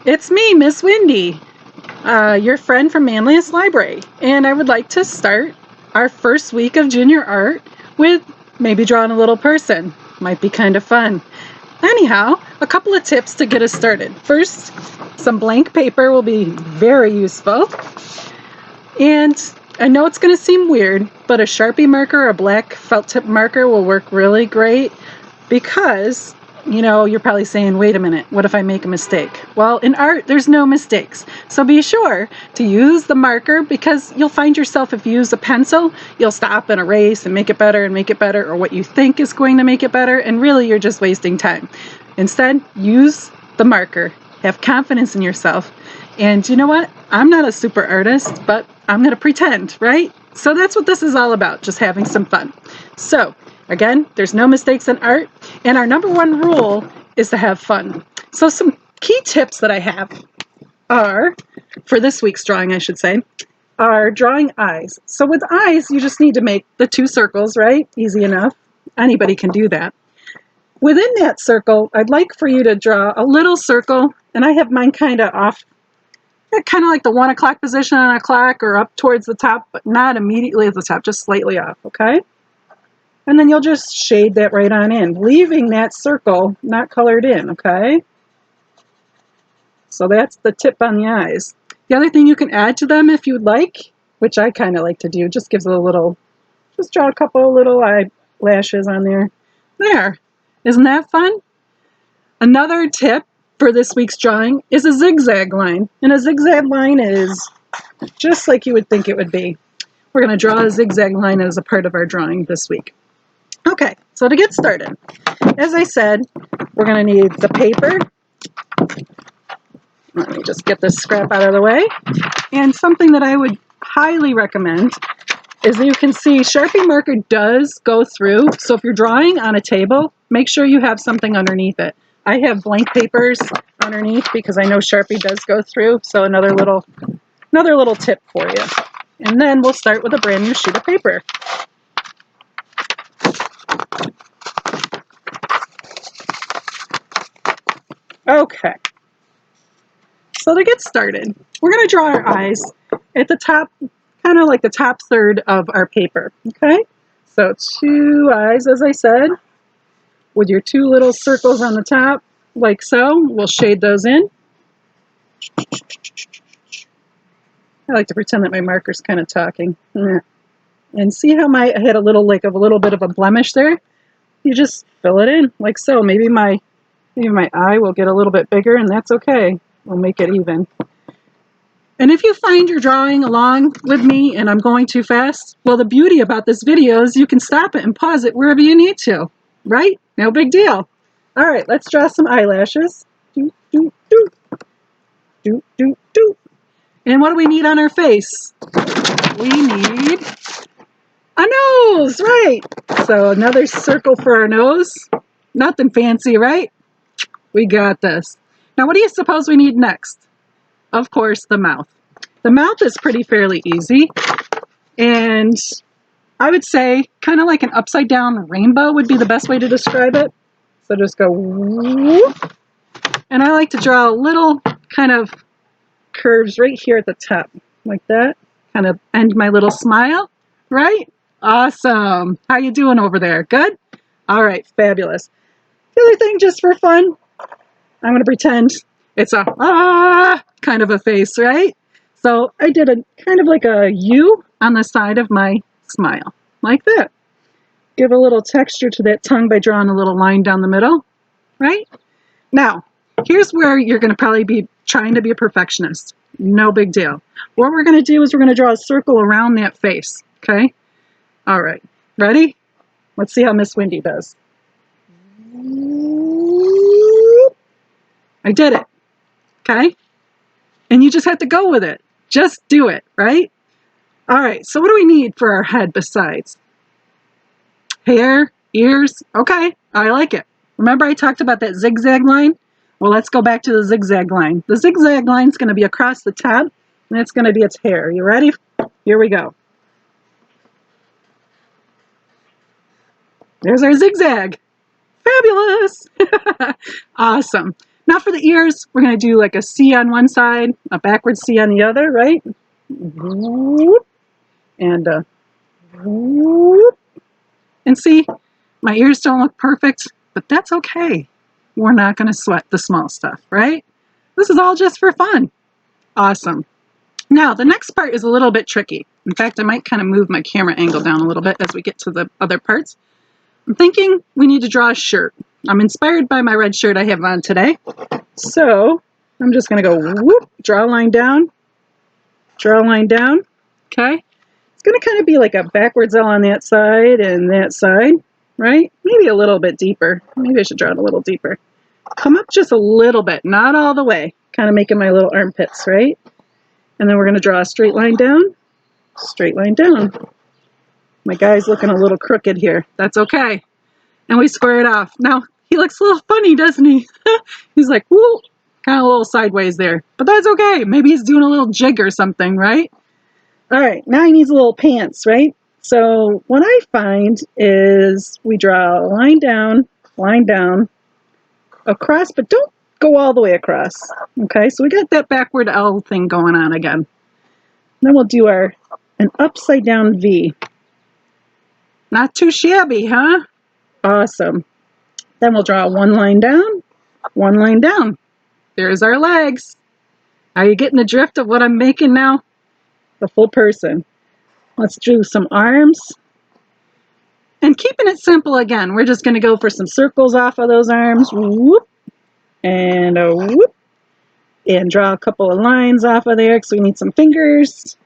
It's me, Miss Wendy, your friend from Manlius Library, and I would like to start our first week of junior art with maybe drawing a little person. Might be kind of fun. Anyhow, a couple of tips to get us started. First, some blank paper will be very useful. And I know it's going to seem weird, but a Sharpie marker or a black felt tip marker will work really great because, you're probably saying, wait a minute, what if I make a mistake? Well, in art, there's no mistakes. So be sure to use the marker because you'll find yourself, if you use a pencil, you'll stop and erase and make it better, or what you think is going to make it better, and really you're just wasting time. Instead, use the marker. Have confidence in yourself. And you know what? I'm not a super artist, but I'm going to pretend, right? So that's what this is all about, just having some fun. So again, there's no mistakes in art. And our number one rule is to have fun. So some key tips that I have are, for this week's drawing, I should say, are drawing eyes. So with eyes, you just need to make the 2 circles, right? Easy enough. Anybody can do that. Within that circle, I'd like for you to draw a little circle, and I have mine kind of off, kind of like the 1 o'clock position on a clock or up towards the top, but not immediately at the top, just slightly off, okay? And then you'll just shade that right on in, leaving that circle not colored in, okay? So that's the tip on the eyes. The other thing you can add to them if you'd like, which I kind of like to do, just gives it a little, just draw a couple of little eyelashes on there. There. Isn't that fun? Another tip for this week's drawing is a zigzag line. And a zigzag line is just like you would think it would be. We're going to draw a zigzag line as a part of our drawing this week. Okay, so to get started, as I said, we're going to need the paper. Let me just get this scrap out of the way. And something that I would highly recommend is that you can see Sharpie marker does go through. So if you're drawing on a table, make sure you have something underneath it. I have blank papers underneath because I know Sharpie does go through. So another little tip for you. And then we'll start with a brand new sheet of paper. Okay. So to get started, we're going to draw our eyes at the top, kind of like the top third of our paper, okay? So 2 eyes, as I said, with your 2 little circles on the top, like so. We'll shade those in. I like to pretend that my marker's kind of talking. And see how I had a little bit of a blemish there? You just fill it in, like so. Maybe my eye will get a little bit bigger, and that's okay. We'll make it even. And if you find you're drawing along with me and I'm going too fast, well, the beauty about this video is you can stop it and pause it wherever you need to, right? No big deal. All right, let's draw some eyelashes. Do, do, do. Do, do, do. And what do we need on our face? We need a nose, right? So another circle for our nose. Nothing fancy, right? We got this. Now, what do you suppose we need next? Of course, the mouth. The mouth is fairly easy, and I would say kind of like an upside down rainbow would be the best way to describe it. So just go whoop, and I like to draw little kind of curves right here at the top, like that. Kind of end my little smile, right? Awesome. How you doing over there? Good? All right, fabulous. The other thing, just for fun, I'm going to pretend it's a kind of a face, right? So I did a kind of like a U on the side of my smile, like that. Give a little texture to that tongue by drawing a little line down the middle, right? Now, here's where you're going to probably be trying to be a perfectionist. No big deal. What we're going to do is we're going to draw a circle around that face, okay? All right, ready? Let's see how Miss Wendy does. I did it, okay? And you just have to go with it. Just do it, right? All right, so what do we need for our head besides? Hair, ears, okay, I like it. Remember I talked about that zigzag line? Well, let's go back to the zigzag line. The zigzag line is going to be across the top, and it's going to be its hair. You ready? Here we go. There's our zigzag. Fabulous! Awesome. Now for the ears, we're going to do like a C on one side, a backward C on the other, right? Whoop, and whoop. And see, my ears don't look perfect, but that's okay. We're not going to sweat the small stuff, right? This is all just for fun. Awesome. Now, the next part is a little bit tricky. In fact, I might kind of move my camera angle down a little bit as we get to the other parts. I'm thinking we need to draw a shirt. I'm inspired by my red shirt I have on today. So I'm just going to go whoop, draw a line down, draw a line down. Okay. It's going to kind of be like a backwards L on that side and that side, right? Maybe a little bit deeper. Maybe I should draw it a little deeper. Come up just a little bit, not all the way. Kind of making my little armpits, right? And then we're going to draw a straight line down, straight line down. My guy's looking a little crooked here. That's okay. And we square it off. Now, he looks a little funny, doesn't he? He's like, whoo, kind of a little sideways there. But that's okay. Maybe he's doing a little jig or something, right? All right, now he needs a little pants, right? So what I find is we draw a line down, across, but don't go all the way across. Okay, so we got that backward L thing going on again. Then we'll do an upside down V. Not too shabby, huh? Awesome. Then we'll draw one line down, one line down. There's our legs. Are you getting the drift of what I'm making now? The full person. Let's do some arms. And keeping it simple again, we're just going to go for some circles off of those arms. Whoop. And a whoop. And draw a couple of lines off of there because we need some fingers.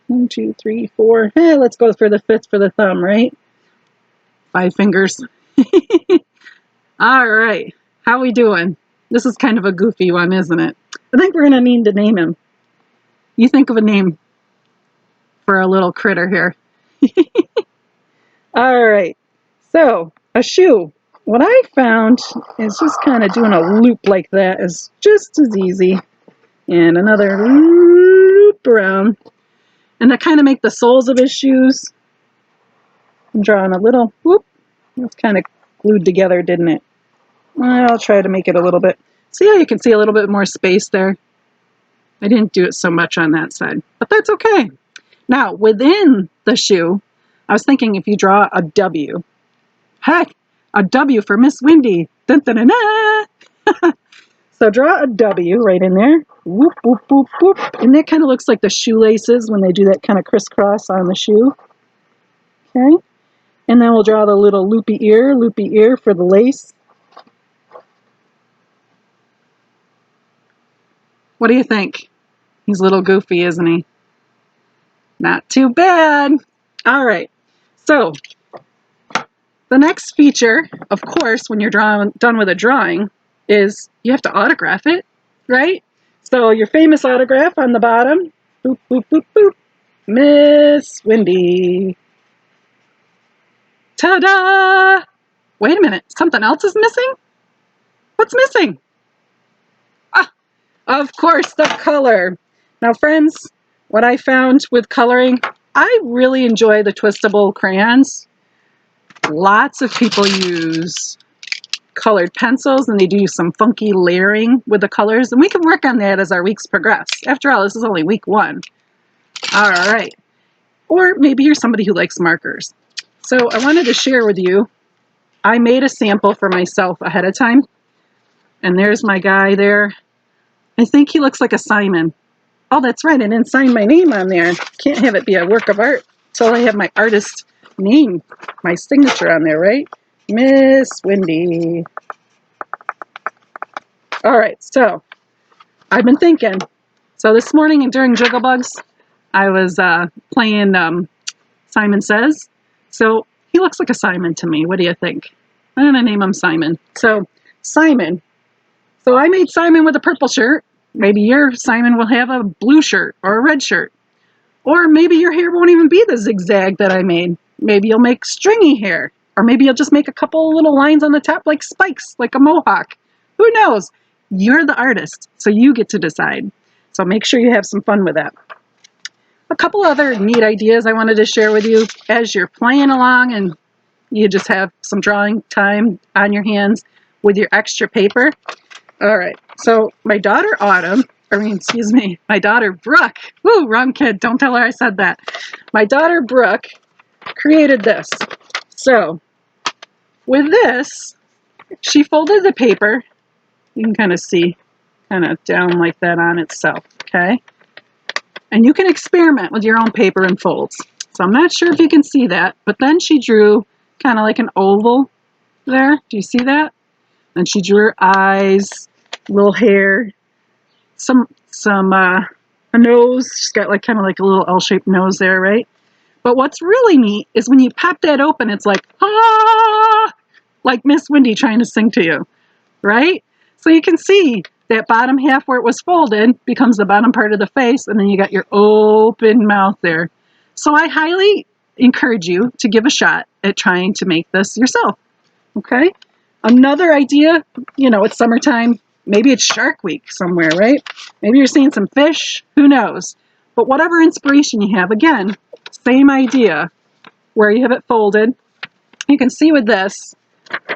1, 2, 3, 4. Hey, let's go for the fifth for the thumb, right? 5 fingers. All right. How we doing? This is kind of a goofy one, isn't it? I think we're going to need to name him. You think of a name for a little critter here. All right. So, a shoe. What I found is just kind of doing a loop like that is just as easy. And another loop around. And to kind of make the soles of his shoes, I'm drawing a little whoop. It's kind of glued together, didn't it? I'll try to make it a little bit. See how you can see a little bit more space there? I didn't do it so much on that side, but that's okay. Now, within the shoe, I was thinking if you draw a W. Heck, a W for Miss Windy. Dun, dun, dun, dun. So draw a W right in there. Whoop, whoop, whoop, whoop. And that kind of looks like the shoelaces when they do that kind of crisscross on the shoe. Okay. And then we'll draw the little loopy ear for the lace. What do you think? He's a little goofy, isn't he? Not too bad. All right. So the next feature, of course, when you're done with a drawing, is you have to autograph it, right? So your famous autograph on the bottom. Boop, boop, boop, boop. Miss Windy. Ta-da! Wait a minute. Something else is missing? What's missing? Ah, of course, the color. Now, friends, what I found with coloring, I really enjoy the twistable crayons. Lots of people use colored pencils and they do some funky layering with the colors, and we can work on that as our weeks progress. After all, this is only week 1. All right. Or maybe you're somebody who likes markers. So I wanted to share with you, I made a sample for myself ahead of time, and there's my guy there. I think he looks like a Simon. Oh, that's right, I didn't sign my name on there. Can't have it be a work of art until I have my artist name, my signature on there, right? Miss Windy. All right, so I've been thinking. So this morning and during Jigglebugs, I was playing Simon Says. So he looks like a Simon to me. What do you think? I'm going to name him Simon. So Simon. So I made Simon with a purple shirt. Maybe your Simon will have a blue shirt or a red shirt. Or maybe your hair won't even be the zigzag that I made. Maybe you'll make stringy hair. Or maybe you'll just make a couple little lines on the top like spikes, like a mohawk. Who knows? You're the artist, so you get to decide. So make sure you have some fun with that. A couple other neat ideas I wanted to share with you as you're playing along and you just have some drawing time on your hands with your extra paper. All right. So my daughter Autumn, my daughter Brooke. Woo, wrong kid. Don't tell her I said that. My daughter Brooke created this. So with this, she folded the paper. You can kind of see, kind of down like that on itself. Okay. And you can experiment with your own paper and folds. So I'm not sure if you can see that, but then she drew kind of like an oval there. Do you see that? And she drew her eyes, little hair, a nose. She's got like kind of like a little L-shaped nose there, right? But what's really neat is when you pop that open, it's like, ah, like Miss Wendy trying to sing to you, right? So you can see that bottom half where it was folded becomes the bottom part of the face, and then you got your open mouth there. So I highly encourage you to give a shot at trying to make this yourself, okay? Another idea, it's summertime, maybe it's Shark Week somewhere, right? Maybe you're seeing some fish, who knows? But whatever inspiration you have, again, same idea, where you have it folded. You can see with this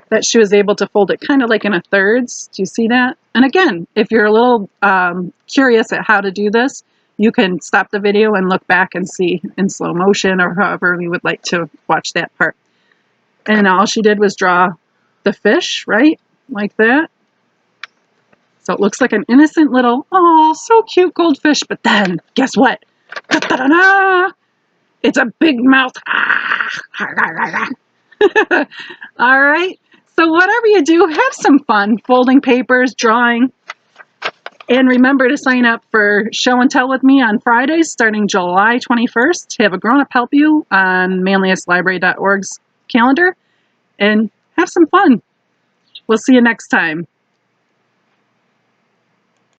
that she was able to fold it kind of like in a thirds. Do you see that? And again, if you're a little curious at how to do this, you can stop the video and look back and see in slow motion or however you would like to watch that part. And all she did was draw the fish, right? Like that. So it looks like an innocent little, oh, so cute goldfish. But then, guess what? Da-da-da-da! It's a big mouth. All right. So whatever you do, have some fun folding papers, drawing. And remember to sign up for Show and Tell with me on Fridays starting July 21st. Have a grown-up help you on manliestlibrary.org's calendar. And have some fun. We'll see you next time.